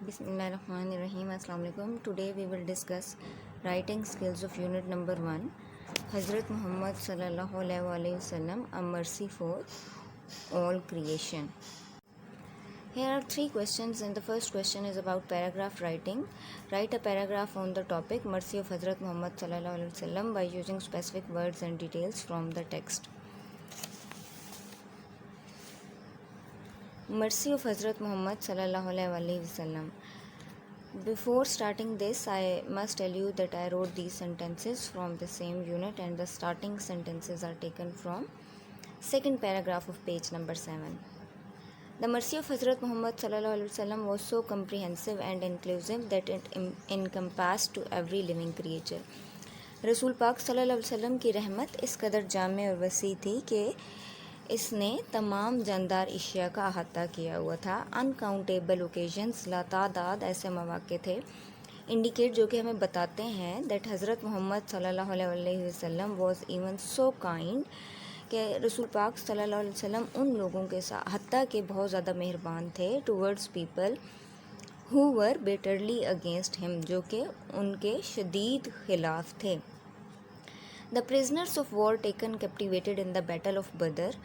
Bismillahirrahmanirrahim. Assalamu alaikum. Today we will discuss writing skills of unit number 1. Hazrat Muhammad sallallahu alaihi wasallam, a mercy for all creation. Here are 3 questions, and the first question is about paragraph writing. Write a paragraph on the topic mercy of Hazrat Muhammad sallallahu alaihi wasallam by using specific words and details from the text. Mercy of Hazrat Muhammad sallallahu alaihi wasallam. Before starting this, I must tell you that I wrote these sentences from the same unit, and the starting sentences are taken from second paragraph of page number 7. The mercy of Hazrat Muhammad sallallahu alaihi wasallam was so comprehensive and inclusive that it encompassed to every living creature. रसूल पाक सल्लल्लाहु अलैहि वसल्लम की रहमत इस कदर जामे और वसी थी कि इसने तमाम जानदार अशिया का अहाता किया हुआ था. अनकाउंटेबल ओकेजन्स, लातादाद ऐसे मौक़े थे इंडिकेट जो कि हमें बताते हैं दैट हज़रत मोहम्मद सल्लल्लाहु अलैहि वसल्लम वॉज इवन सो काइंड कि रसूल पाक सल्लल्लाहु अलैहि वसल्लम उन लोगों के साथ हत्ता के बहुत ज़्यादा मेहरबान थे towards people who were bitterly against him, जो कि उनके शदीद खिलाफ थे. The prisoners of war taken captivated in the battle of बदर,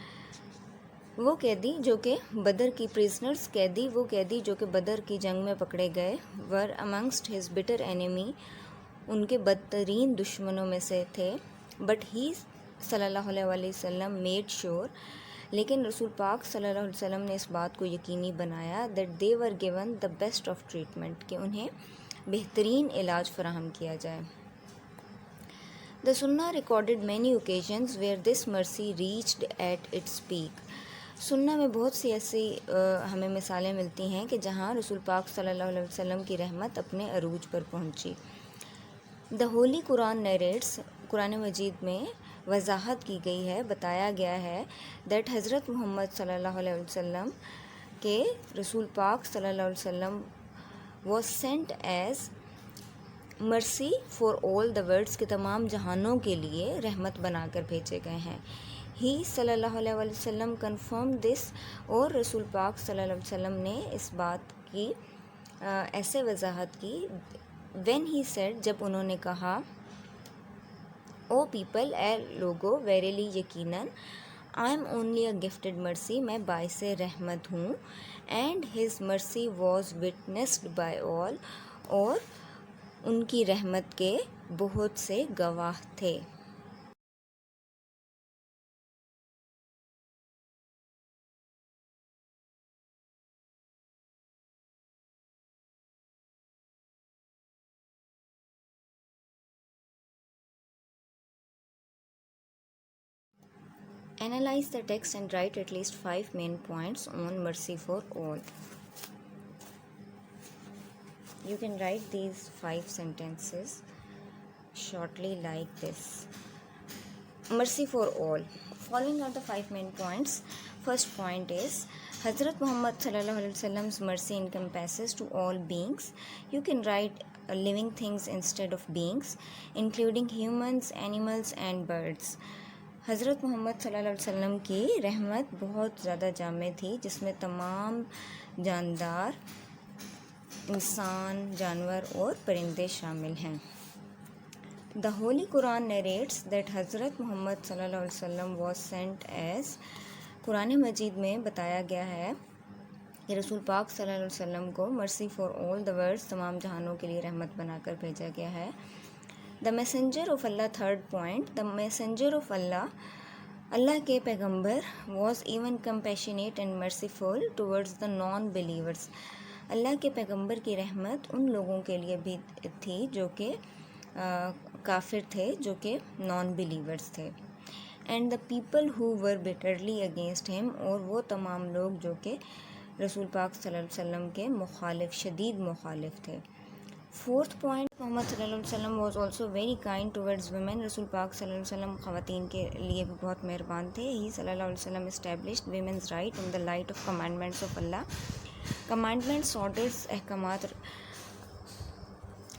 वो कैदी जो कि बदर की प्रिजनर्स वो कैदी जो कि बदर की जंग में पकड़े गए, वर अमंगस्ट हिज बिटर एनिमी, उनके बदतरीन दुश्मनों में से थे. बट ही सल्लल्लाहु अलैहि वसल्लम मेड श्योर, लेकिन रसूल पाक सल्लल्लाहु अलैहि वसल्लम ने इस बात को यकीनी बनाया that they were given the best of treatment, कि उन्हें बेहतरीन इलाज फराहम किया जाए. The Sunnah recorded many occasions where this mercy reached at its peak. सुन्ना में बहुत सी ऐसी हमें मिसालें मिलती हैं कि जहाँ रसूल पाक सल्लल्लाहु अलैहि वसल्लम की रहमत अपने अरूज पर पहुँची. द होली कुरान नरेट्स, कुरान मजीद में वजाहत की गई है, बताया गया है दैट हज़रत मोहम्मद सल्लल्लाहु अलैहि वसल्लम के रसूल पाक सल्लल्लाहु अलैहि वसल्लम was sent as mercy for all the worlds, के तमाम जहानों के लिए रहमत बनाकर भेजे गए हैं. ही सल्लल्लाहु अलैहि वसल्लम कन्फर्म दिस, और रसूल पाक सल्लल्लाहु अलैहि वसल्लम ने इस बात की ऐसे वजाहत की व्हेन ही सेड, जब उन्होंने कहा ओ पीपल, ए लोगो, वेरीली यकीनन, I am only a gifted mercy, मैं बाइसे रहमत हूँ. And his mercy was witnessed by all, और उनकी रहमत के बहुत से गवाह थे. Analyze the text and write at least 5 main points on mercy for all. You can write these 5 sentences shortly like this. Mercy for all. Following are the 5 main points. First point is Hazrat Muhammad sallallahu alaihi wasallam's mercy encompasses to all beings. You can write living things instead of beings, including humans, animals and birds. हज़रत मोहम्मद सल्लल्लाहु अलैहि वसल्लम की रहमत बहुत ज़्यादा जामे थी, जिसमें तमाम जानदार इंसान, जानवर और परिंदे शामिल हैं. The Holi Quran narrates that हज़रत मोहम्मद सल्लल्लाहु अलैहि वसल्लम वॉज सेंट एज, कुरान मजीद में बताया गया है कि रसूल पाक सल्लल्लाहु अलैहि वसल्लम को mercy for all the worlds, तमाम जहानों के लिए रहमत बनाकर भेजा गया है. The messenger of Allah, third point, the messenger of Allah, अल्लाह के पैगंबर, was even compassionate and merciful towards the non believers. अल्लाह के पैगंबर की रहमत उन लोगों के लिए भी थी जो कि काफिर थे, जो कि नॉन बिलीवर्स थे. And the people who were bitterly against him, और वो तमाम लोग जो कि रसूल पाक सल्लल्लाहु अलैहि वसल्लम के मुखालिफ, शदीद मुखालिफ थे. फोर्थ पॉइंट, मोहम्मद सल्लल्लाहु अलैहि वसल्लम was also very kind towards women. रसूल पाक सल्लल्लाहु अलैहि वसल्लम ख़वातीन के लिए भी बहुत मेहरबान थे. ही सल्लल्लाहु अलैहि वसल्लम established women's right in the light of commandments of Allah. Commandments, orders, अहकामात,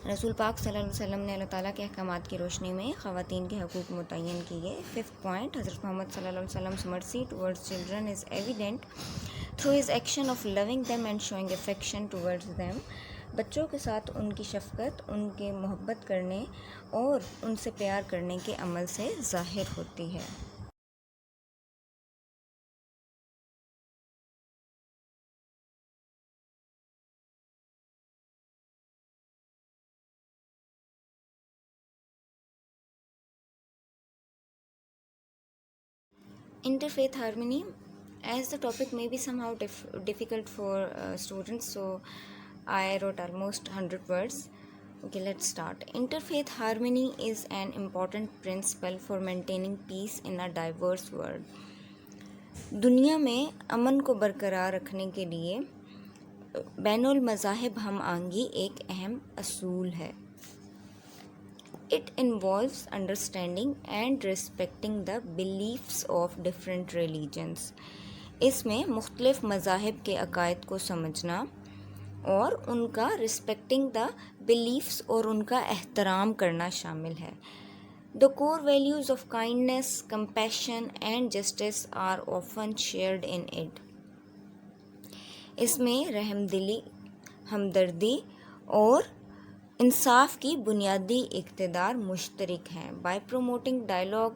रसूल पाक सल्लल्लाहु अलैहि वसल्लम ने अल्लाह ताला के अहकामात की रोशनी में ख़वातीन के हकूक़ मुतय्यन किए. फिफ्थ पॉइंट, हज़रत मोहम्मद सल्लल्लाहु अलैहि वसल्लम mercy towards children is evident. through his action of loving them and showing affection towards them. بچوں کے ساتھ ان کی شفقت ان کے محبت کرنے اور ان سے پیار کرنے کے عمل سے ظاہر ہوتی ہے. Interfaith harmony, as the topic may be somehow difficult for students, so I wrote almost 100 words. Okay, let's start. Interfaith harmony is an important principle for maintaining peace in a diverse world. دنیا میں امن کو برقرار رکھنے کے لیے بین المذاہب ہم آہنگی ایک اہم اصول ہے. It involves understanding and respecting the beliefs of different religions. اس میں مختلف مذاہب کے عقائد کو سمجھنا اور ان کا respecting the beliefs اور ان کا احترام کرنا شامل ہے. The core values of kindness, compassion and justice are often shared in it. اس میں رحم دلی، ہمدردی اور انصاف کی بنیادی اقتدار مشترک ہیں. بائی پروموٹنگ ڈائلاگ،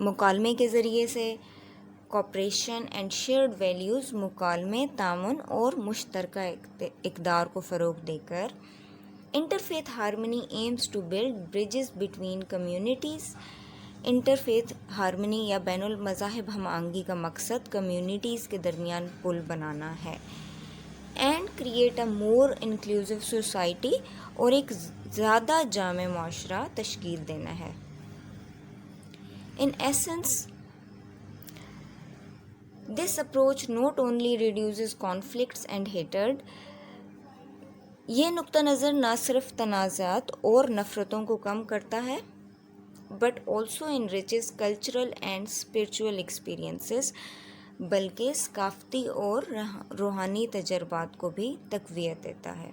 مکالمے کے ذریعے سے، کوپریشن اینڈ شیئرڈ ویلیوز، مکالمے، تعاون اور مشترکہ اقدار کو فروغ دے کر interfaith harmony aims to build bridges between communities. Interfaith harmony یا بین المذاہب ہم آہنگی کا مقصد کمیونٹیز کے درمیان پل بنانا ہے and create a more inclusive society, اور ایک زیادہ جامع معاشرہ تشکیل دینا ہے. In essence this approach not only reduces conflicts and hatred. یہ نقطہ نظر نہ صرف تنازعات اور نفرتوں کو کم کرتا ہے but also enriches cultural and spiritual experiences, بلکہ ثقافتی اور روحانی تجربات کو بھی تقویت دیتا ہے.